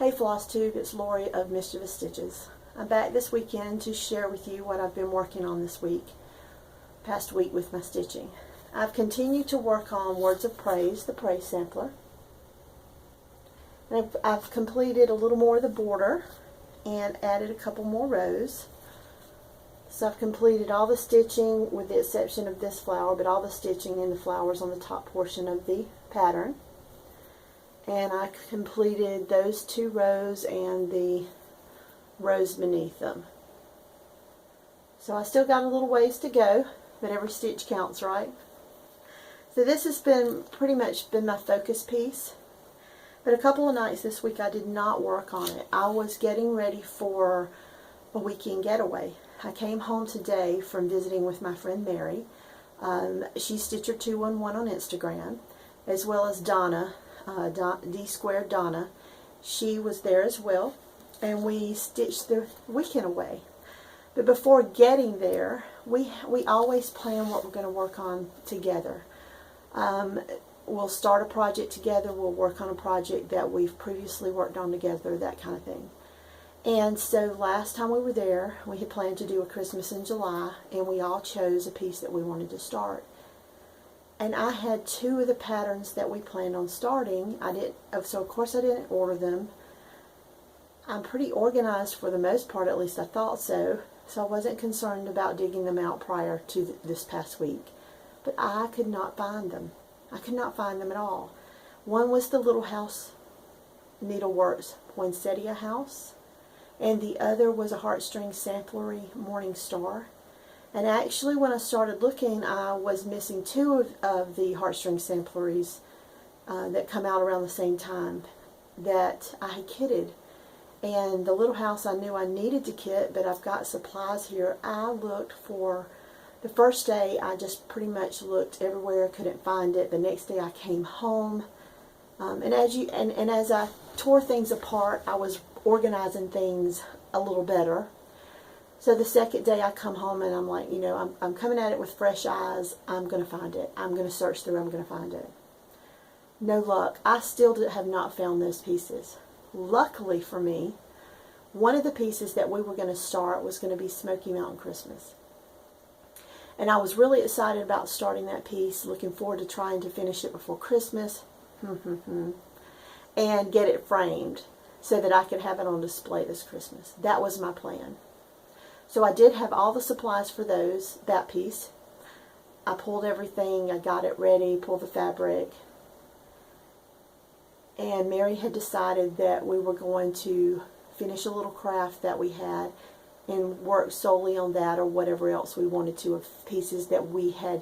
Hey Flosstube, it's Lori of Mischievous Stitches. I'm back this weekend to share with you what I've been working on this past week with my stitching. I've continued to work on Words of Praise, the praise sampler. And I've completed a little more of the border and added a couple more rows. So I've completed all the stitching with the exception of this flower, but all the stitching in the flowers on the top portion of the pattern. And I completed those 2 rows and the rows beneath them. So I still got a little ways to go, but every stitch counts, right? So this has been pretty much been my focus piece. But a couple of nights this week I did not work on it. I was getting ready for a weekend getaway. I came home today from visiting with my friend Mary. She's Stitcher211 on Instagram, as well as Donna, D2 Donna. She was there as well, and we stitched the weekend away. But before getting there, we always plan what we're going to work on together. We'll start a project together, we'll work on a project that we've previously worked on together, that kind of thing. And so last time we were there, we had planned to do a Christmas in July, and we all chose a piece that we wanted to start. And I had 2 of the patterns that we planned on starting. So of course I didn't order them. I'm pretty organized for the most part, at least I thought so. So I wasn't concerned about digging them out prior to this past week. But I could not find them. I could not find them at all. One was the Little House Needleworks Poinsettia House, and the other was a Heartstring Samplery Morning Star. And actually when I started looking, I was missing 2 of the Heartstring Sampleries that come out around the same time that I had kitted. And the Little House I knew I needed to kit, but I've got supplies here. I looked for, the first day I just pretty much looked everywhere, couldn't find it. The next day I came home, and as I tore things apart, I was organizing things a little better. So the second day I come home and I'm like, you know, I'm coming at it with fresh eyes. I'm going to find it. I'm going to search through. I'm going to find it. No luck. I still have not found those pieces. Luckily for me, one of the pieces that we were going to start was going to be Smoky Mountain Christmas. And I was really excited about starting that piece, looking forward to trying to finish it before Christmas and get it framed so that I could have it on display this Christmas. That was my plan. So I did have all the supplies for that piece. I pulled everything, I got it ready, pulled the fabric. And Mary had decided that we were going to finish a little craft that we had and work solely on that or whatever else we wanted to of pieces that we had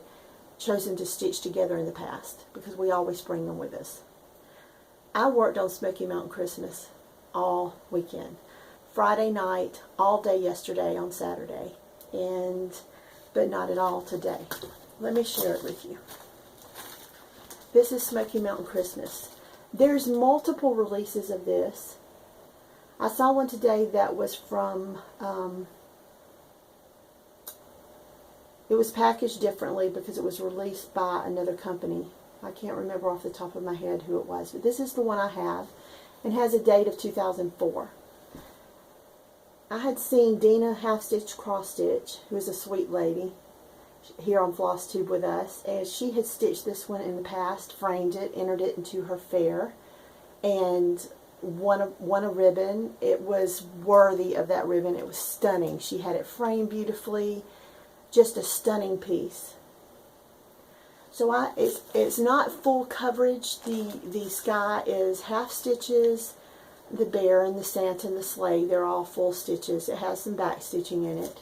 chosen to stitch together in the past, because we always bring them with us. I worked on Smoky Mountain Christmas all weekend. Friday night, all day yesterday on Saturday, but not at all today. Let me share it with you. This is Smoky Mountain Christmas. There's multiple releases of this. I saw one today that was from, it was packaged differently because it was released by another company. I can't remember off the top of my head who it was, but this is the one I have and has a date of 2004. I had seen Dina Half Stitch Cross Stitch, who is a sweet lady here on Flosstube with us, and she had stitched this one in the past, framed it, entered it into her fair, and won a ribbon. It was worthy of that ribbon. It was stunning. She had it framed beautifully, just a stunning piece. So it's not full coverage. The sky is half stitches. The bear and the Santa and the sleigh, they're all full stitches. It has some back stitching in it.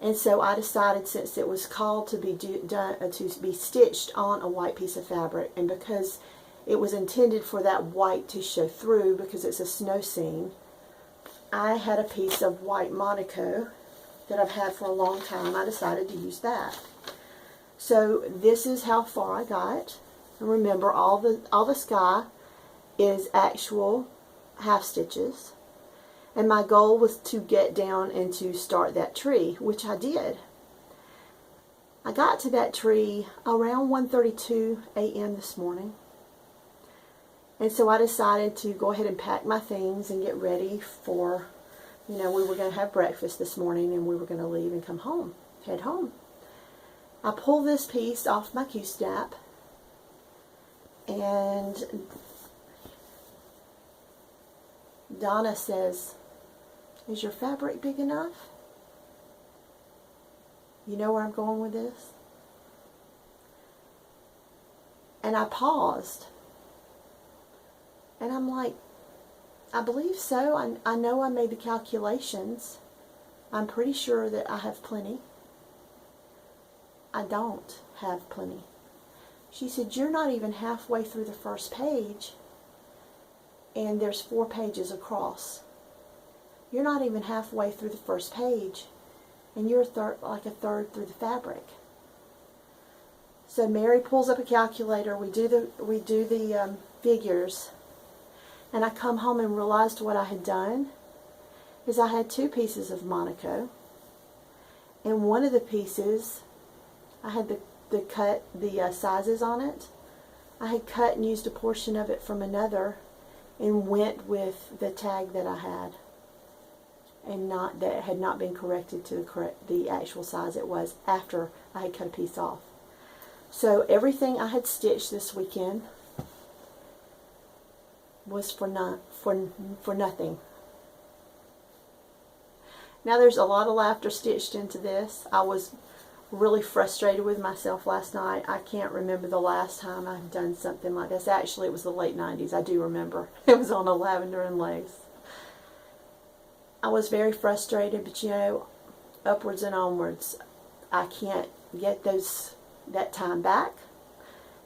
And so I decided, since it was called to be stitched on a white piece of fabric, and because it was intended for that white to show through because it's a snow scene, I had a piece of white Monaco that I've had for a long time. I decided to use that. So this is how far I got. And remember, all the sky is actual half stitches, and my goal was to get down and to start that tree, which I did. I got to that tree around 1:32 a.m. this morning, And so I decided to go ahead and pack my things and get ready for, we were going to have breakfast this morning and we were going to leave and come home, head home. I pull this piece off my Q-snap, and Donna says, "Is your fabric big enough?" You know where I'm going with this? And I paused. And I'm like, I believe so. I know I made the calculations. I'm pretty sure that I have plenty. I don't have plenty. She said, "You're not even halfway through the first page, and there's 4 pages across. You're not even halfway through the first page, and you're like a third through the fabric." So Mary pulls up a calculator. We do the figures, and I come home and realized what I had done is I had 2 pieces of Monaco, and one of the pieces I had the sizes on it. I had cut and used a portion of it from another, and went with the tag that I had, and that had not been corrected to the actual size it was after I had cut a piece off. So everything I had stitched this weekend was for nothing. Now there's a lot of laughter stitched into this. I was really frustrated with myself last night. I can't remember the last time I've done something like this. Actually, it was the late 90s. I do remember. It was on a lavender and lace. I was very frustrated, but upwards and onwards. I can't get that time back.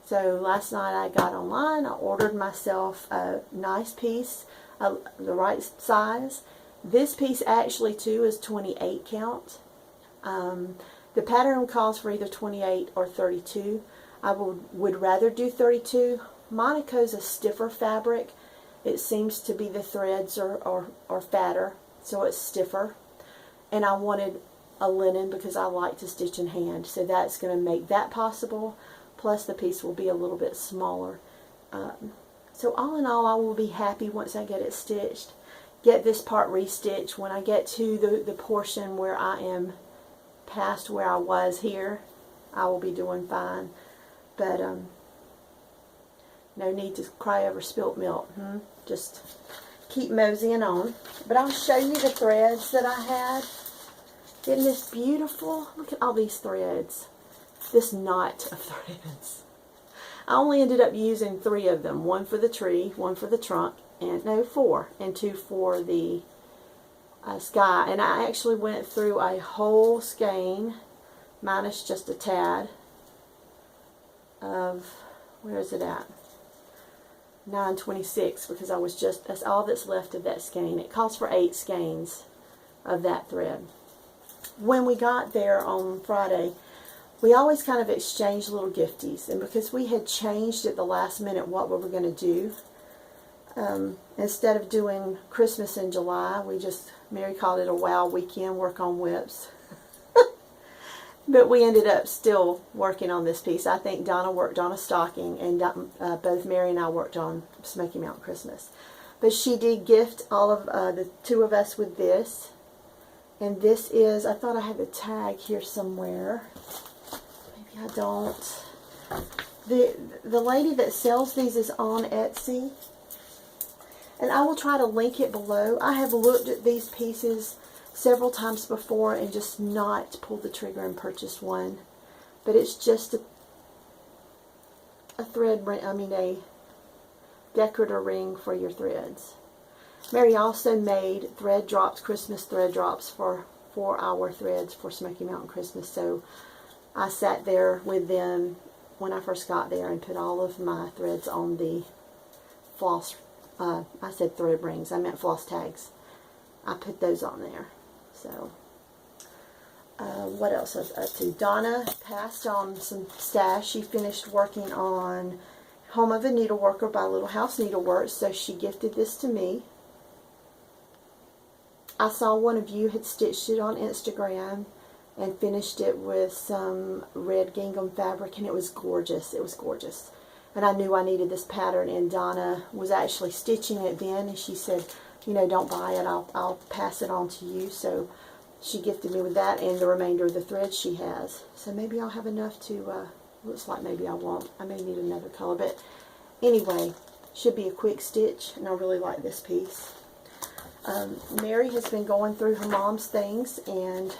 So last night I got online. I ordered myself a nice piece, the right size. This piece actually too is 28 count. The pattern calls for either 28 or 32. I would rather do 32. Monaco's a stiffer fabric. It seems to be the threads are fatter, so it's stiffer. And I wanted a linen because I like to stitch in hand, so that's going to make that possible. Plus the piece will be a little bit smaller. So all in all, I will be happy once I get it stitched. Get this part restitched. When I get to the portion where I am past where I was here, I will be doing fine. But no need to cry over spilt milk. Just keep moseying on. But I'll show you the threads that I had. Isn't this beautiful? Look at all these threads. This knot of threads. I only ended up using 3 of them. 1 for the tree, 1 for the trunk, and 4, and 2 for the sky. And I actually went through a whole skein, minus just a tad of, where is it at? 926, because that's all that's left of that skein. It calls for 8 skeins of that thread. When we got there on Friday, we always kind of exchanged little gifties, and because we had changed at the last minute what we were going to do, instead of doing Christmas in July, Mary called it a wow weekend, work on whips. But we ended up still working on this piece. I think Donna worked on a stocking, and both Mary and I worked on Smoky Mountain Christmas. But she did gift all of the 2 of us with this. And this is, I thought I had the tag here somewhere. Maybe I don't. The lady that sells these is on Etsy. And I will try to link it below. I have looked at these pieces several times before and just not pulled the trigger and purchased one. But it's just a thread ring, a decorator ring for your threads. Mary also made thread drops, Christmas thread drops for our threads for Smoky Mountain Christmas. So I sat there with them when I first got there and put all of my threads on the floss. I said thread rings. I meant floss tags. I put those on there. So what else was I up to? Donna passed on some stash. She finished working on Home of a Needleworker by Little House Needleworks, so she gifted this to me. I saw one of you had stitched it on Instagram and finished it with some red gingham fabric, and it was gorgeous. It was gorgeous. and I knew I needed this pattern, and Donna was actually stitching it then, and she said, you know, don't buy it, I'll pass it on to you. So she gifted me with that and the remainder of the thread she has. So maybe I'll have enough to, looks like maybe I won't. I may need another color, but anyway, should be a quick stitch, and I really like this piece. Mary has been going through her mom's things, and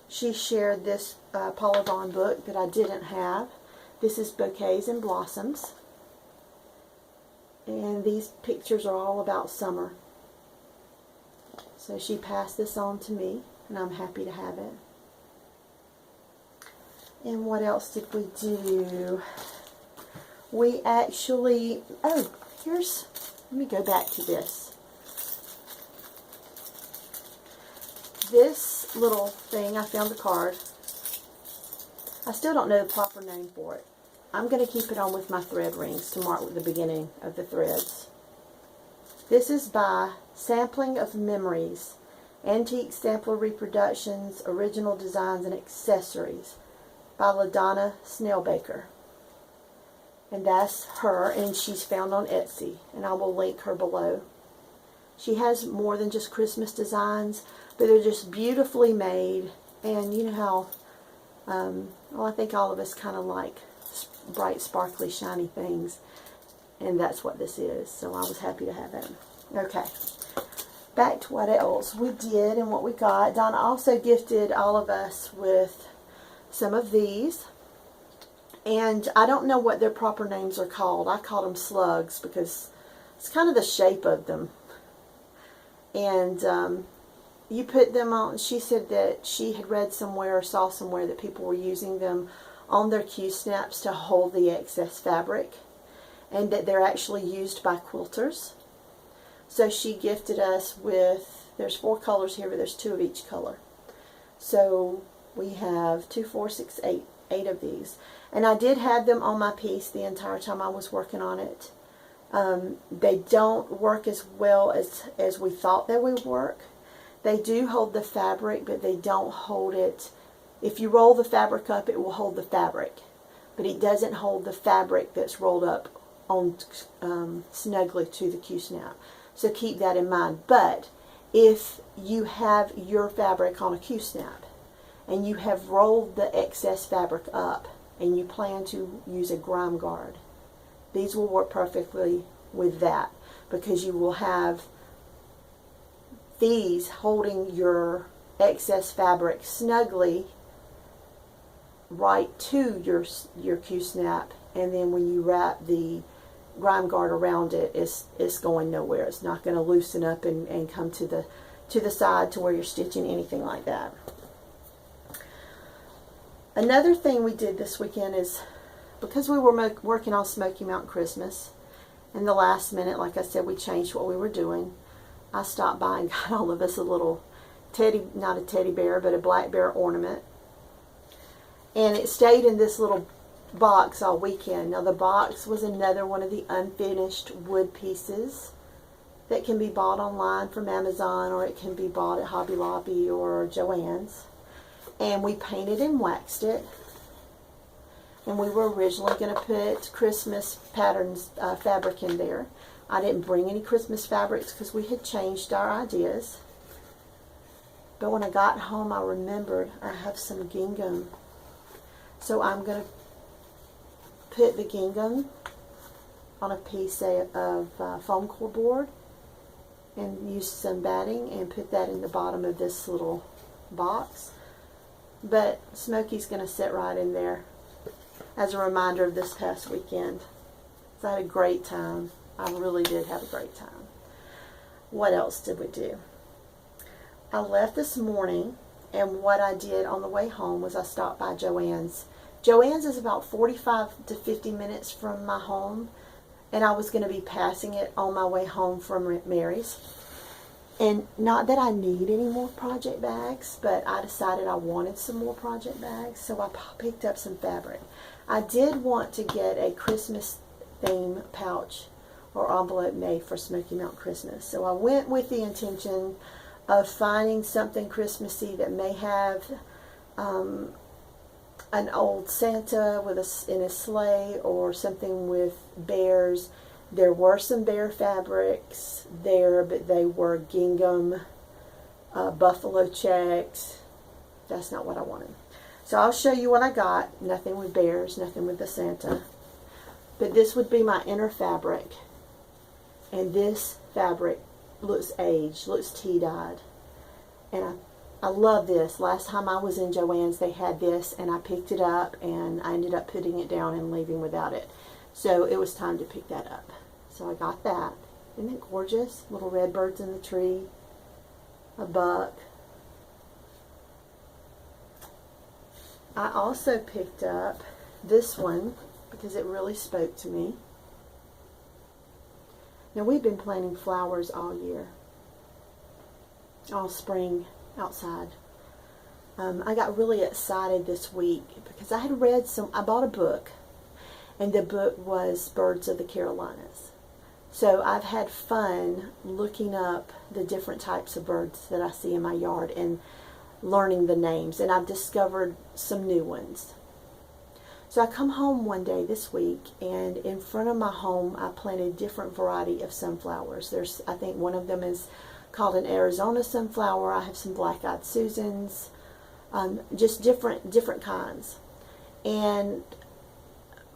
she shared this Paula Vaughn book that I didn't have. This is Bouquets and Blossoms, and these pictures are all about summer. So she passed this on to me, and I'm happy to have it. And what else did we do? We actually, oh, let me go back to this. This little thing, I found the card. I still don't know the proper name for it. I'm going to keep it on with my thread rings to mark the beginning of the threads. This is by Sampling of Memories, Antique Sampler Reproductions, Original Designs and Accessories by LaDonna Snellbaker. And that's her, and she's found on Etsy, and I will link her below. She has more than just Christmas designs, but they're just beautifully made, and you know how, well, I think all of us kind of like bright, sparkly, shiny things, and that's what this is, so I was happy to have it. Okay, back to what else we did and what we got. Donna also gifted all of us with some of these, and I don't know what their proper names are called. I call them slugs because it's kind of the shape of them. And you put them on, she said that she had read somewhere or saw somewhere that people were using them on their Q-snaps to hold the excess fabric, and that they're actually used by quilters. So she gifted us with, there's 4 colors here, but there's 2 of each color. So we have 2, 4, 6, 8 of these. And I did have them on my piece the entire time I was working on it. They don't work as well as we thought they would work. They do hold the fabric, but they don't hold it. If you roll the fabric up, it will hold the fabric, but it doesn't hold the fabric that's rolled up on snugly to the Q-snap. So keep that in mind. But if you have your fabric on a Q-snap and you have rolled the excess fabric up and you plan to use a grime guard, these will work perfectly with that, because you will have these holding your excess fabric snugly right to your Q-snap, and then when you wrap the grime guard around it, it's going nowhere. It's not going to loosen up and come to the side to where you're stitching, anything like that. Another thing we did this weekend is, because we were working on Smoky Mountain Christmas, in the last minute, like I said, we changed what we were doing. I stopped by and got all of us a little not a teddy bear, but a black bear ornament. And it stayed in this little box all weekend. Now the box was another one of the unfinished wood pieces that can be bought online from Amazon, or it can be bought at Hobby Lobby or Joannes. And we painted and waxed it. And we were originally going to put Christmas patterns fabric in there. I didn't bring any Christmas fabrics because we had changed our ideas. But when I got home, I remembered I have some gingham. So I'm going to put the gingham on a piece of foam core board and use some batting and put that in the bottom of this little box. But Smokey's going to sit right in there as a reminder of this past weekend. So I had a great time. I really did have a great time. What else did we do? I left this morning, and what I did on the way home was I stopped by Joannes. Joannes is about 45 to 50 minutes from my home, and I was going to be passing it on my way home from Mary's. And not that I need any more project bags, but I decided I wanted some more project bags, so I picked up some fabric. I did want to get a Christmas theme pouch or envelope made for Smoky Mountain Christmas. So I went with the intention of finding something Christmassy that may have an old Santa with in his sleigh, or something with bears. There were some bear fabrics there, but they were gingham, buffalo checks. That's not what I wanted. So I'll show you what I got. Nothing with bears, nothing with the Santa. But this would be my inner fabric. And this fabric looks aged, looks tea-dyed. And I love this. Last time I was in Joannes, they had this, and I picked it up, and I ended up putting it down and leaving without it. So it was time to pick that up. So I got that. Isn't it gorgeous? Little red birds in the tree. A buck. I also picked up this one because it really spoke to me. Now, we've been planting flowers all year. All spring outside. I got really excited this week because I had read I bought a book, and the book was Birds of the Carolinas. So I've had fun looking up the different types of birds that I see in my yard and learning the names, and I've discovered some new ones. So I come home one day this week, and in front of my home I planted a different variety of sunflowers. I think one of them is called an Arizona sunflower. I have some black-eyed Susans, just different kinds. And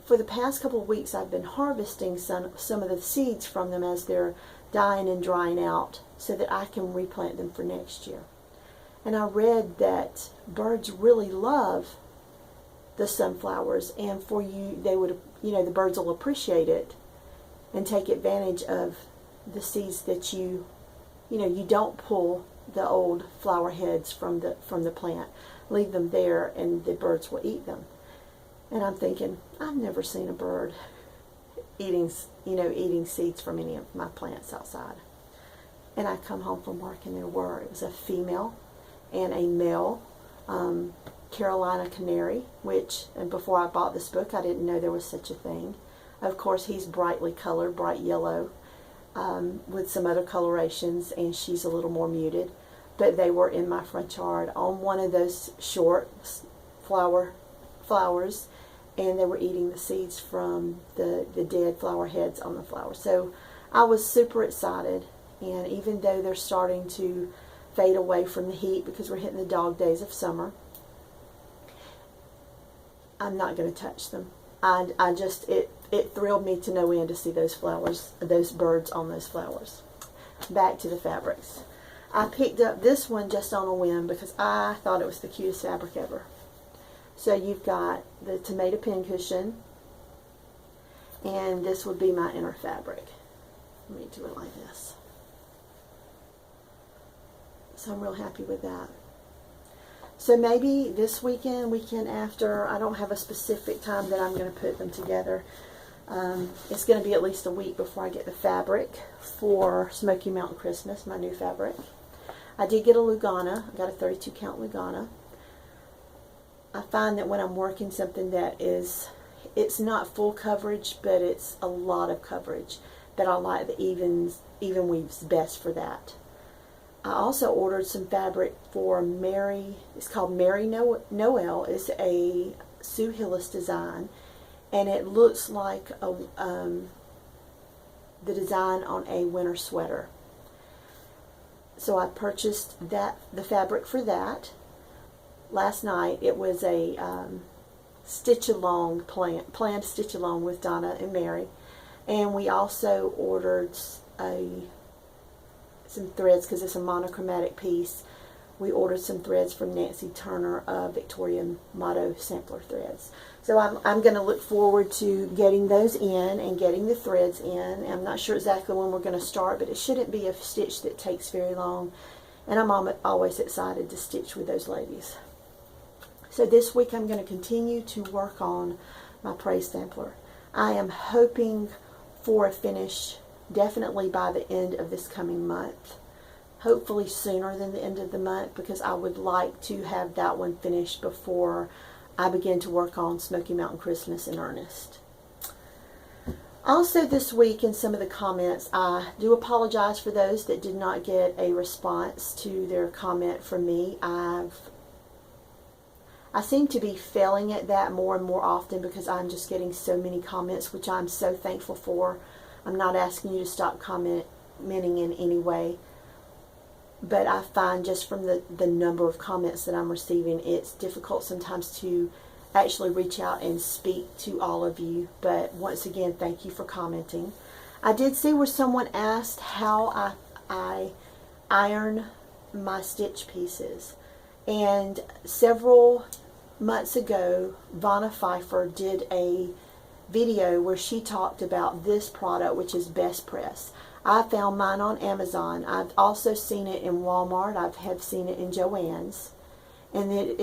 for the past couple of weeks I've been harvesting some of the seeds from them as they're dying and drying out, so that I can replant them for next year. And I read that birds really love the sunflowers, and the birds will appreciate it and take advantage of the seeds that you don't pull the old flower heads from the plant. Leave them there, and the birds will eat them. And I'm thinking, I've never seen a bird eating seeds from any of my plants outside. And I come home from work, and it was a female and a male Carolina canary, and before I bought this book, I didn't know there was such a thing. Of course, he's brightly colored, bright yellow, with some other colorations, and she's a little more muted. But they were in my front yard on one of those short flowers, and they were eating the seeds from the dead flower heads on the flowers. So I was super excited, and even though they're starting to fade away from the heat because we're hitting the dog days of summer, I'm not going to touch them. It thrilled me to no end to see those birds on those flowers. Back to the fabrics. I picked up this one just on a whim because I thought it was the cutest fabric ever. So you've got the tomato pincushion, and this would be my inner fabric. Let me do it like this. So I'm real happy with that. So maybe this weekend after, I don't have a specific time that I'm going to put them together. It's going to be at least a week before I get the fabric for Smoky Mountain Christmas, my new fabric. I did get a Lugana. I got a 32 count Lugana. I find that when I'm working something that it's not full coverage, but it's a lot of coverage, that I like the even weaves best for that. I also ordered some fabric for Mary. It's called Mary Noel. It's a Sue Hillis design, and it looks like the design on a winter sweater. So I purchased the fabric for that last night. It was a planned stitch along with Donna and Mary, and we also ordered some threads because it's a monochromatic piece. We ordered some threads from Nancy Turner of Victoria Motto Sampler Threads. So I'm going to look forward to getting those in and getting the threads in. I'm not sure exactly when we're going to start, but it shouldn't be a stitch that takes very long. And I'm always excited to stitch with those ladies. So this week I'm going to continue to work on my Praise Sampler. I am hoping for a finish definitely by the end of this coming month. Hopefully sooner than the end of the month, because I would like to have that one finished before I begin to work on Smoky Mountain Christmas in earnest. Also this week, in some of the comments, I do apologize for those that did not get a response to their comment from me. I seem to be failing at that more and more often because I'm just getting so many comments, which I'm so thankful for. I'm not asking you to stop commenting in any way, but I find just from the number of comments that I'm receiving, it's difficult sometimes to actually reach out and speak to all of you. But once again, thank you for commenting. I did see where someone asked how I iron my stitch pieces, and several months ago Vanna Pfeiffer did a video where she talked about this product, which is Best Press. I found mine on Amazon. I've also seen it in Walmart. I have seen it in Joannes, and it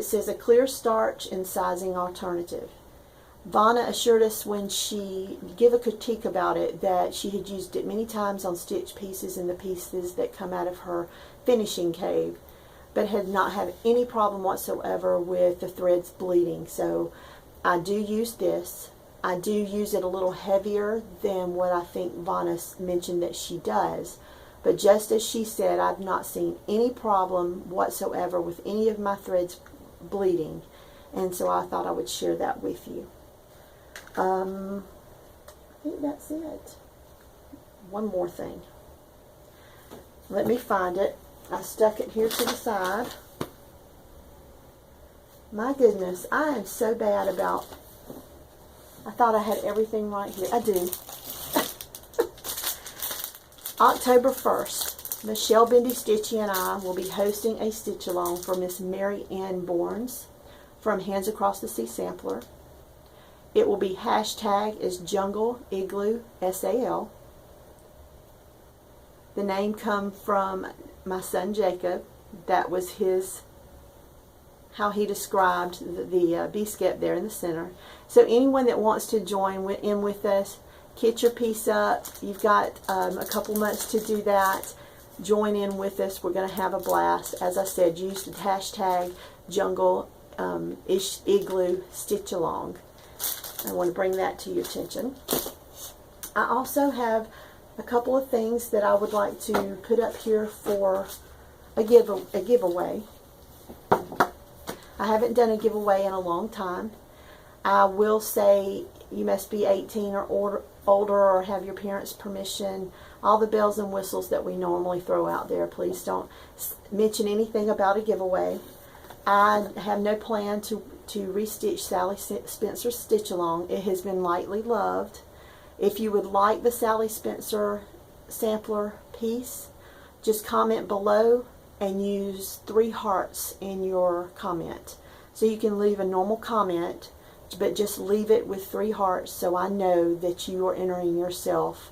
says a clear starch and sizing alternative. Vanna assured us when she gave a critique about it that she had used it many times on stitch pieces and the pieces that come out of her finishing cave, but had not had any problem whatsoever with the threads bleeding. So I do use this. I do use it a little heavier than what I think Vanna mentioned that she does. But just as she said, I've not seen any problem whatsoever with any of my threads bleeding. And so I thought I would share that with you. I think that's it. One more thing. Let me find it. I stuck it here to the side. My goodness, I am so bad about... I thought I had everything right here. I do. October 1st, Michelle Bendy Stitchy and I will be hosting a stitch along for Miss Mary Ann Bournes from Hands Across the Sea Sampler. It will be hashtag is Jungle Igloo SAL. The name come from my son Jacob. That was how he described the bee skep there in the center. So anyone that wants to join in with us, kit your piece up. You've got a couple months to do that. Join in with us. We're going to have a blast. As I said, use the hashtag Jungle Igloo Stitch Along. I want to bring that to your attention. I also have a couple of things that I would like to put up here for a giveaway. I haven't done a giveaway in a long time. I will say you must be 18 or older or have your parents' permission. All the bells and whistles that we normally throw out there. Please don't mention anything about a giveaway. I have no plan to restitch Sally Spencer's Stitch Along. It has been lightly loved. If you would like the Sally Spencer sampler piece, just comment below and use 3 hearts in your comment. So you can leave a normal comment, but just leave it with 3 hearts so I know that you are entering yourself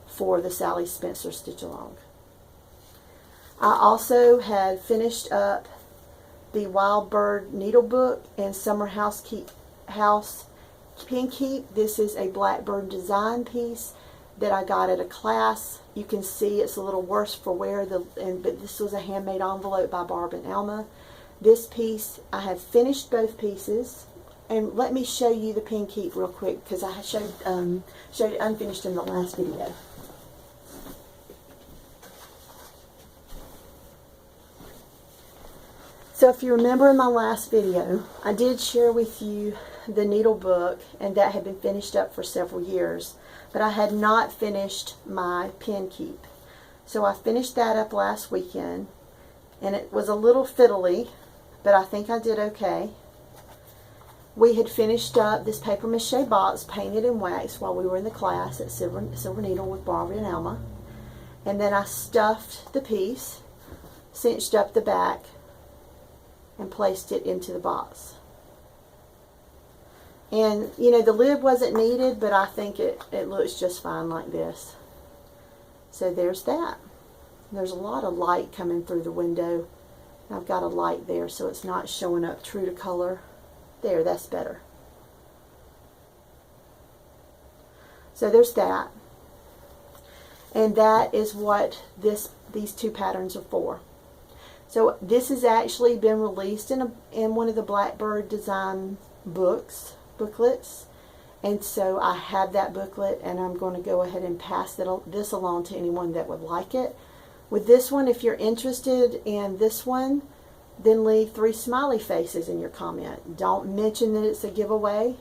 for the Sally Spencer Stitch Along. I also had finished up the Wild Bird Needle Book and Summer House Pin Keep. This is a Blackbird design piece that I got at a class. You can see it's a little worse for wear, but this was a handmade envelope by Barb and Alma. This piece, I have finished both pieces, and let me show you the pin keep real quick because I showed it unfinished in the last video. So if you remember in my last video, I did share with you the needle book, and that had been finished up for several years, but I had not finished my pin keep. So I finished that up last weekend, and it was a little fiddly, but I think I did okay. We had finished up this paper mache box painted in wax while we were in the class at Silver Needle with Barbara and Alma, and then I stuffed the piece, cinched up the back, and placed it into the box. And you know, the lid wasn't needed, but I think it looks just fine like this. So there's that. There's a lot of light coming through the window. I've got a light there so it's not showing up true to color. There, that's better. So there's that. And that is what these 2 patterns are for. So this has actually been released in one of the Blackbird design booklets, and so I have that booklet, and I'm going to go ahead and pass this along to anyone that would like it. With this one, if you're interested in this one, then leave 3 smiley faces in your comment. Don't mention that it's a giveaway,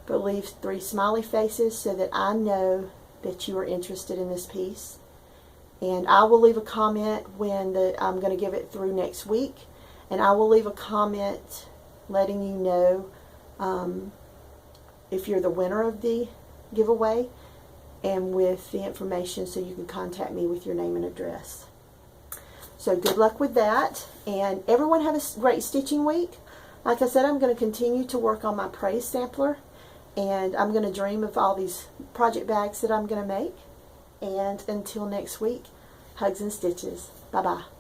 but leave 3 smiley faces so that I know that you are interested in this piece. And I will leave a comment when I'm going to give it through next week, and I will leave a comment letting you know if you're the winner of the giveaway, and with the information so you can contact me with your name and address. So good luck with that, and everyone have a great stitching week. Like I said, I'm going to continue to work on my praise sampler, and I'm going to dream of all these project bags that I'm going to make. And until next week, hugs and stitches. Bye-bye.